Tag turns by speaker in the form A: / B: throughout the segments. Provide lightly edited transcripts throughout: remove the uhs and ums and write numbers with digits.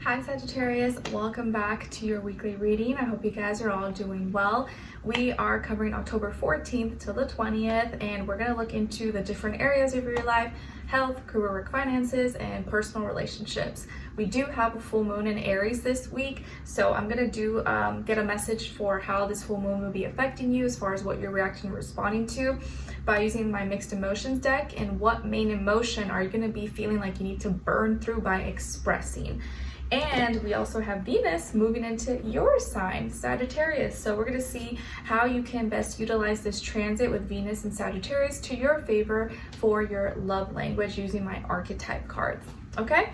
A: Hi Sagittarius, welcome back to your weekly reading. I hope you guys are all doing well. We are covering October 14th till the 20th, and we're going to look into the different areas of your life: health, career, work, finances, and personal relationships. We do have a full moon in Aries this week, so I'm going to get a message for how this full moon will be affecting you as far as what you're reacting and responding to by using my mixed emotions deck, and what main emotion are you going to be feeling like you need to burn through by expressing. And we also have Venus moving into your sign, Sagittarius. So we're going to see how you can best utilize this transit with Venus and Sagittarius to your favor for your love language using my archetype cards. Okay?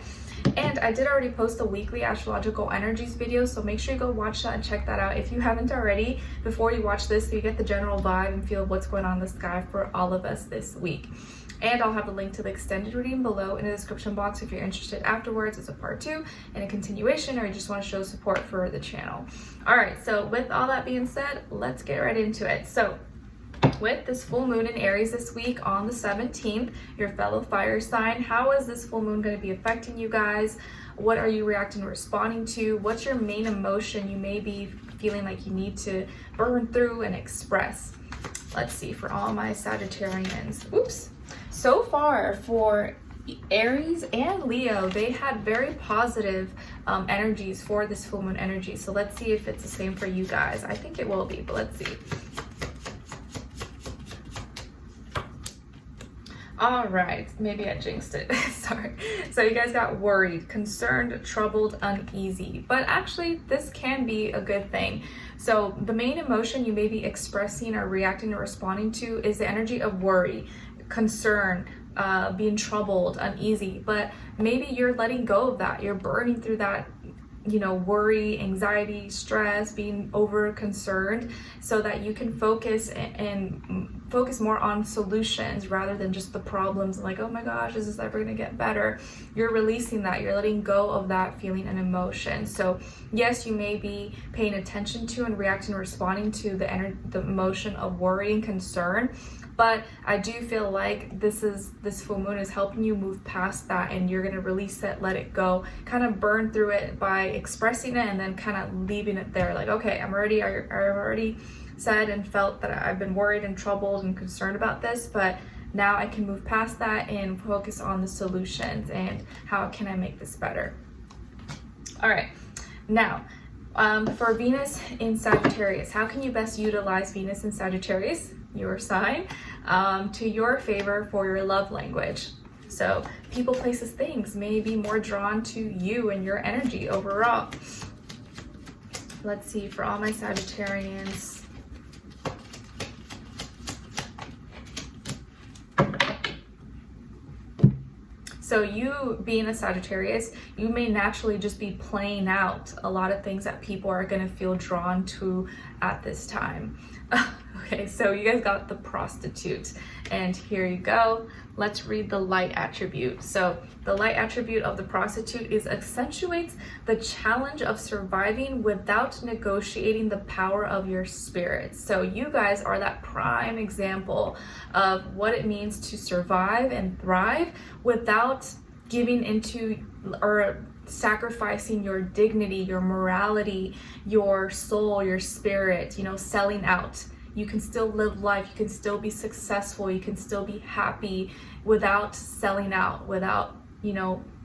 A: And I did already post a weekly astrological energies video, so make sure you go watch that and check that out if you haven't already before you watch this, so you get the general vibe and feel of what's going on in the sky for all of us this week. And I'll have a link to the extended reading below in the description box if you're interested afterwards. It's a part 2 and a continuation, or you just want to show support for the channel. All right, so with all that being said, let's get right into it. So with this full moon in Aries this week on the 17th, your fellow fire sign, how is this full moon going to be affecting you guys? What are you reacting and responding to? What's your main emotion you may be feeling like you need to burn through and express? Let's see, for all my Sagittarians. Oops. So far for Aries and Leo, they had very positive energies for this full moon energy. So let's see if it's the same for you guys. I think it will be, but let's see. All right, maybe I jinxed it. Sorry. So you guys got worried, concerned, troubled, uneasy. But actually, this can be a good thing. So the main emotion you may be expressing or reacting or responding to is the energy of worry, concern, being troubled, uneasy. But maybe you're letting go of that. You're burning through that, worry, anxiety, stress, being over concerned, so that you can focus and focus more on solutions rather than just the problems, like, oh my gosh, is this ever going to get better? You're releasing that. You're letting go of that feeling and emotion. So yes, you may be paying attention to and reacting and responding to the emotion of worry and concern, but I do feel like this full moon is helping you move past that, and you're going to release it, let it go, kind of burn through it by expressing it and then kind of leaving it there. Like, okay, I already said and felt that I've been worried and troubled and concerned about this, but now I can move past that and focus on the solutions and how can I make this better. All right, now for Venus in Sagittarius, how can you best utilize Venus in Sagittarius, your sign, to your favor for your love language? So people, places, things may be more drawn to you and your energy overall. Let's see, for all my Sagittarians. So you being a Sagittarius, you may naturally just be playing out a lot of things that people are going to feel drawn to at this time. Okay, so you guys got the prostitute, and here you go. Let's read the light attribute. So the light attribute of the prostitute is accentuates the challenge of surviving without negotiating the power of your spirit. So you guys are that prime example of what it means to survive and thrive without giving into or sacrificing your dignity, your morality, your soul, your spirit, selling out. You can still live life, you can still be successful, you can still be happy without selling out, without,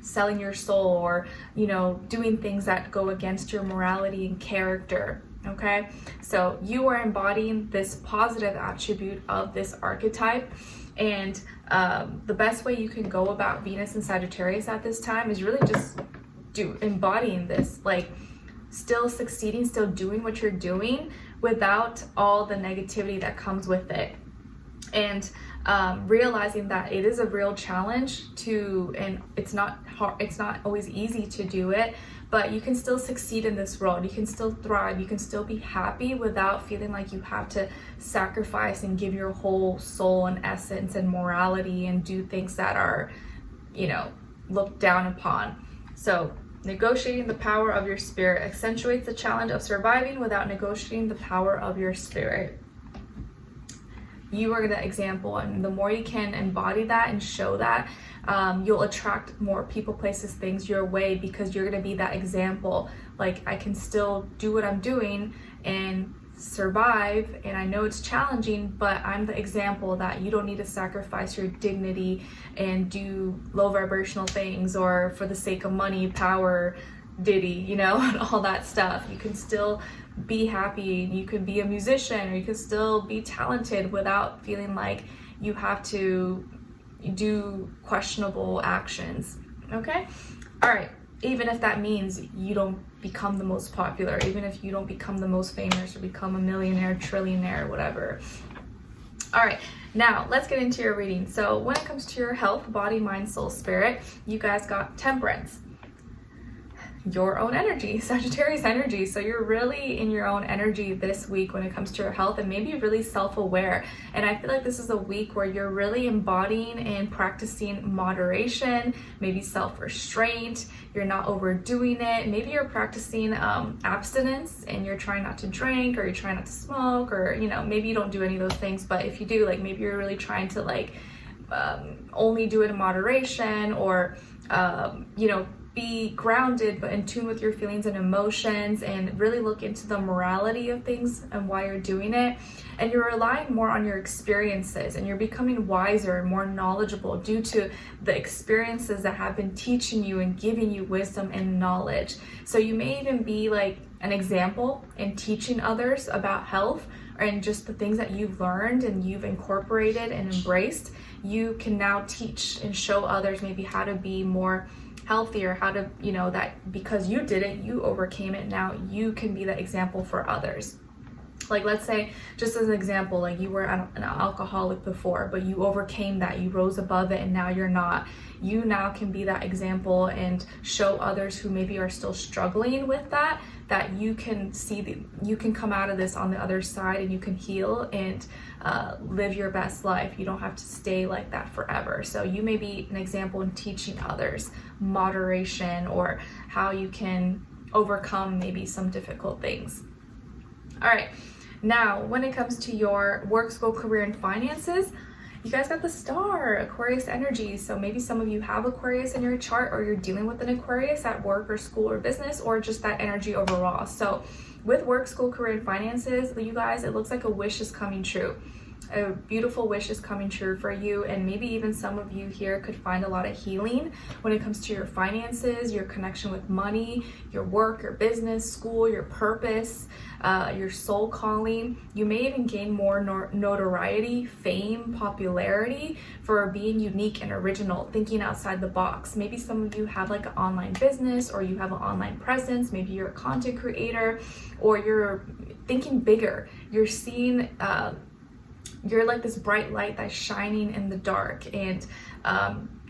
A: selling your soul or, doing things that go against your morality and character. Okay, so you are embodying this positive attribute of this archetype, and the best way you can go about Venus and Sagittarius at this time is really just embodying this, like still succeeding, still doing what you're doing without all the negativity that comes with it, and realizing that it is a real challenge and it's not hard, it's not always easy to do it, but you can still succeed in this world. You can still thrive, you can still be happy without feeling like you have to sacrifice and give your whole soul and essence and morality and do things that are, looked down upon. So negotiating the power of your spirit accentuates the challenge of surviving without negotiating the power of your spirit. You are the example, and the more you can embody that and show that, you'll attract more people, places, things your way, because you're going to be that example. Like, I can still do what I'm doing and survive, and I know it's challenging, but I'm the example that you don't need to sacrifice your dignity and do low vibrational things or for the sake of money, power, Diddy, and all that stuff. You can still be happy, you can be a musician, or you can still be talented without feeling like you have to do questionable actions. Okay? All right. Even if that means you don't become the most popular, even if you don't become the most famous or become a millionaire, trillionaire, whatever. All right, now let's get into your reading. So when it comes to your health, body, mind, soul, spirit, you guys got Temperance. Your own energy, Sagittarius energy. So you're really in your own energy this week when it comes to your health, and maybe really self-aware. And I feel like this is a week where you're really embodying and practicing moderation, maybe self-restraint. You're not overdoing it. Maybe you're practicing abstinence, and you're trying not to drink, or you're trying not to smoke, or maybe you don't do any of those things. But if you do, like, maybe you're really trying to only do it in moderation, or be grounded but in tune with your feelings and emotions, and really look into the morality of things and why you're doing it. And you're relying more on your experiences, and you're becoming wiser and more knowledgeable due to the experiences that have been teaching you and giving you wisdom and knowledge. So you may even be like an example in teaching others about health, and just the things that you've learned and you've incorporated and embraced. You can now teach and show others maybe how to be more healthier, how to, that because you did it, you overcame it, now you can be the example for others. Like, let's say, just as an example, like you were an alcoholic before, but you overcame that, you rose above it, and now you're not. You now can be that example and show others who maybe are still struggling with that you can you can come out of this on the other side, and you can heal and live your best life. You don't have to stay like that forever. So you may be an example in teaching others moderation, or how you can overcome maybe some difficult things. All right, now when it comes to your work, school, career, and finances, you guys got the Star, Aquarius energy. So maybe some of you have Aquarius in your chart, or you're dealing with an Aquarius at work or school or business, or just that energy overall. So with work, school, career, and finances, you guys, it looks like a wish is coming true. A beautiful wish is coming true for you, and maybe even some of you here could find a lot of healing when it comes to your finances, your connection with money, your work, your business, school, your purpose, your soul calling. You may even gain more notoriety, fame, popularity for being unique and original, thinking outside the box. Maybe some of you have like an online business, or you have an online presence. Maybe you're a content creator, or you're thinking bigger. You're seeing you're like this bright light that's shining in the dark, and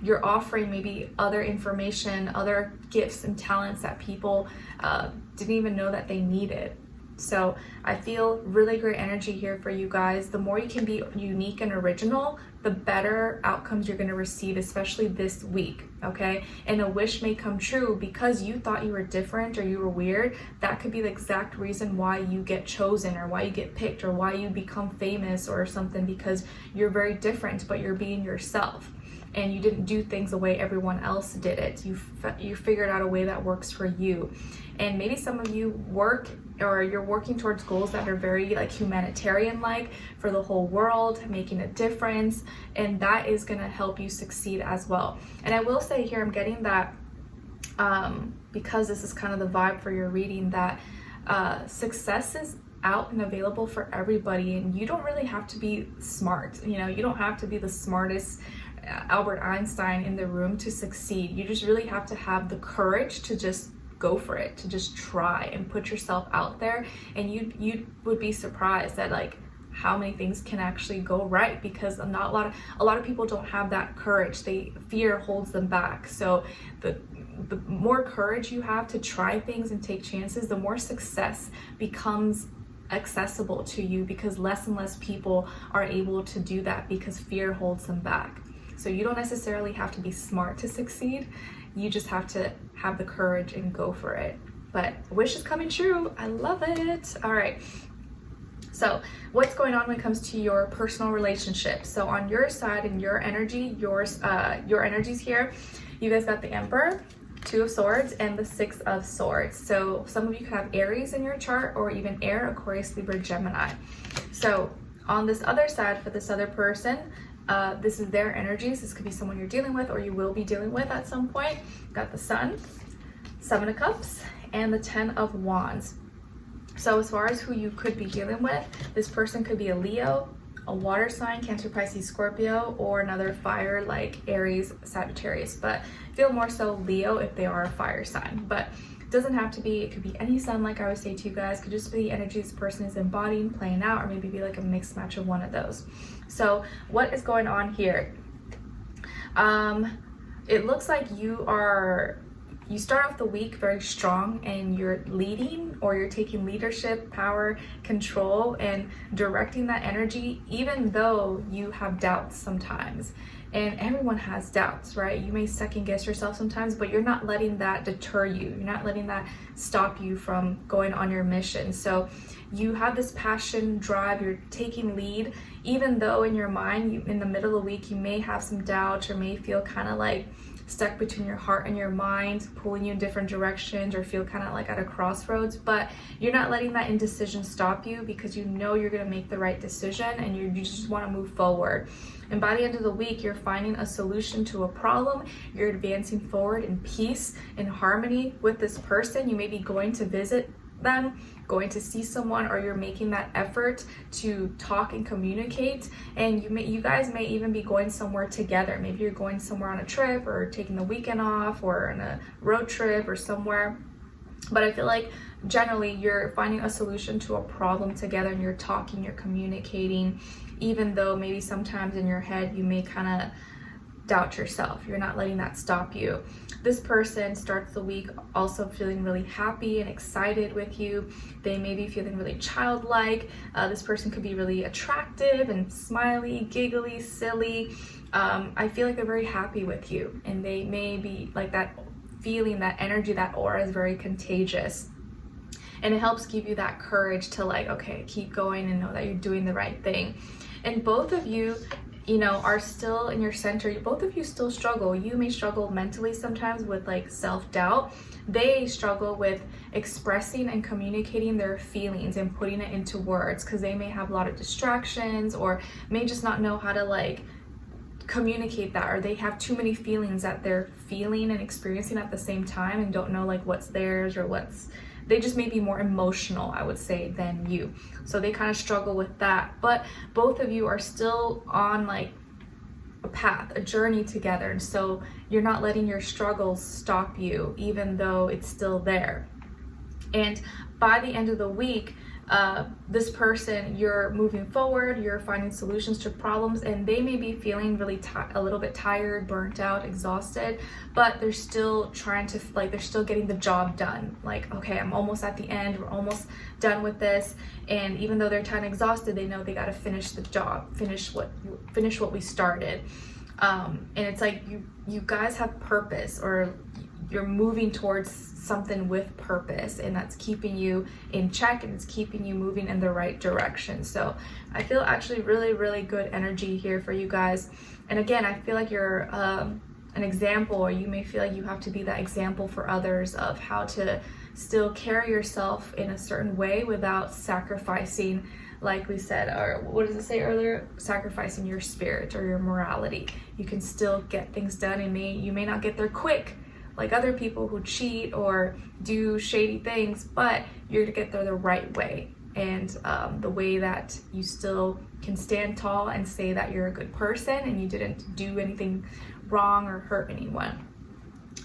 A: you're offering maybe other information, other gifts and talents that people didn't even know that they needed. So I feel really great energy here for you guys. The more you can be unique and original, the better outcomes you're going to receive, especially this week, okay? And a wish may come true because you thought you were different or you were weird. That could be the exact reason why you get chosen, or why you get picked, or why you become famous or something, because you're very different, but you're being yourself. And you didn't do things the way everyone else did it. You figured out a way that works for you. And maybe some of you you're working towards goals that are very like humanitarian, like for the whole world, making a difference, and that is going to help you succeed as well. And I will say here, I'm getting that because this is kind of the vibe for your reading, that success is out and available for everybody, and you don't really have to be smart. You don't have to be the smartest Albert Einstein in the room to succeed. You just really have to have the courage to just go for it, to just try and put yourself out there. And you would be surprised at like how many things can actually go right, because a lot of people don't have that courage. Fear holds them back. So the more courage you have to try things and take chances, the more success becomes accessible to you, because less and less people are able to do that because fear holds them back. So you don't necessarily have to be smart to succeed. You just have to have the courage and go for it. But wish is coming true. I love it. All right. So what's going on when it comes to your personal relationships? So on your side and your energy, your energies here, you guys got the Emperor, Two of Swords, and the Six of Swords. So some of you could have Aries in your chart, or even Air, Aquarius, Libra, Gemini. So on this other side, for this other person, this is their energies. This could be someone you're dealing with or you will be dealing with at some point. Got the Sun, Seven of Cups, and the Ten of Wands. So as far as who you could be dealing with, this person could be a Leo, a water sign, Cancer, Pisces, Scorpio, or another fire like Aries, Sagittarius, but feel more so Leo if they are a fire sign. But it doesn't have to be, it could be any sign, like I would say to you guys. It could just be the energy this person is embodying, playing out, or maybe be like a mixed match of one of those. So what is going on here? It looks like you start off the week very strong and you're leading, or you're taking leadership, power, control, and directing that energy, even though you have doubts sometimes. And everyone has doubts, right? You may second guess yourself sometimes, but you're not letting that deter you. You're not letting that stop you from going on your mission. So you have this passion, drive, you're taking lead, even though in your mind, in the middle of the week, you may have some doubts or may feel kind of like stuck between your heart and your mind, pulling you in different directions, or feel kind of like at a crossroads. But you're not letting that indecision stop you, because you know you're going to make the right decision and you just want to move forward. And by the end of the week, you're finding a solution to a problem. You're advancing forward in peace, in harmony with this person. You may be going to visit them, going to see someone, or you're making that effort to talk and communicate. And you guys may even be going somewhere together. Maybe you're going somewhere on a trip, or taking the weekend off, or on a road trip or somewhere. But I feel like generally you're finding a solution to a problem together, and you're talking, you're communicating, even though maybe sometimes in your head you may kind of doubt yourself. You're not letting that stop you. This person starts the week also feeling really happy and excited with you. They may be feeling really childlike. This person could be really attractive and smiley, giggly, silly. I feel like they're very happy with you, and they may be like that feeling, that energy, that aura is very contagious. And it helps give you that courage to like, okay, keep going and know that you're doing the right thing. And both of you, are still in your center. Both of you still struggle. You may struggle mentally sometimes with like self-doubt. They struggle with expressing and communicating their feelings and putting it into words, because they may have a lot of distractions, or may just not know how to like communicate that, or they have too many feelings that they're feeling and experiencing at the same time and don't know like what's theirs or they just may be more emotional, I would say, than you. So they kind of struggle with that. But both of you are still on like a path, a journey together. And so you're not letting your struggles stop you, even though it's still there. And by the end of the week, this person, you're moving forward, you're finding solutions to problems, and they may be feeling really a little bit tired, burnt out, exhausted, but they're still trying to they're still getting the job done. Like, okay, I'm almost at the end, we're almost done with this. And even though they're kind of exhausted, they know they got to finish the job, finish what we started. And it's like you guys have purpose, or you're moving towards something with purpose, and that's keeping you in check, and it's keeping you moving in the right direction. So I feel actually really, really good energy here for you guys. And again, I feel like you're an example, or you may feel like you have to be that example for others of how to still carry yourself in a certain way without sacrificing, like we said, or what does it say earlier? Sacrificing your spirit or your morality. You can still get things done, and you may not get there quick like other people who cheat or do shady things, but you're to get there the right way, and the way that you still can stand tall and say that you're a good person and you didn't do anything wrong or hurt anyone.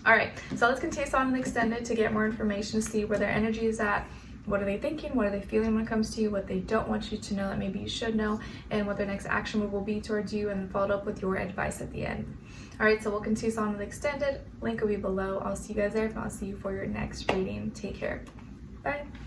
A: All right, so let's continue on and extended to get more information, to see where their energy is at. What are they thinking? What are they feeling when it comes to you? What they don't want you to know that maybe you should know, and what their next action move will be towards you, and followed up with your advice at the end. All right, so we'll continue on with extended. Link will be below. I'll see you guys there. If not, I'll see you for your next reading. Take care. Bye.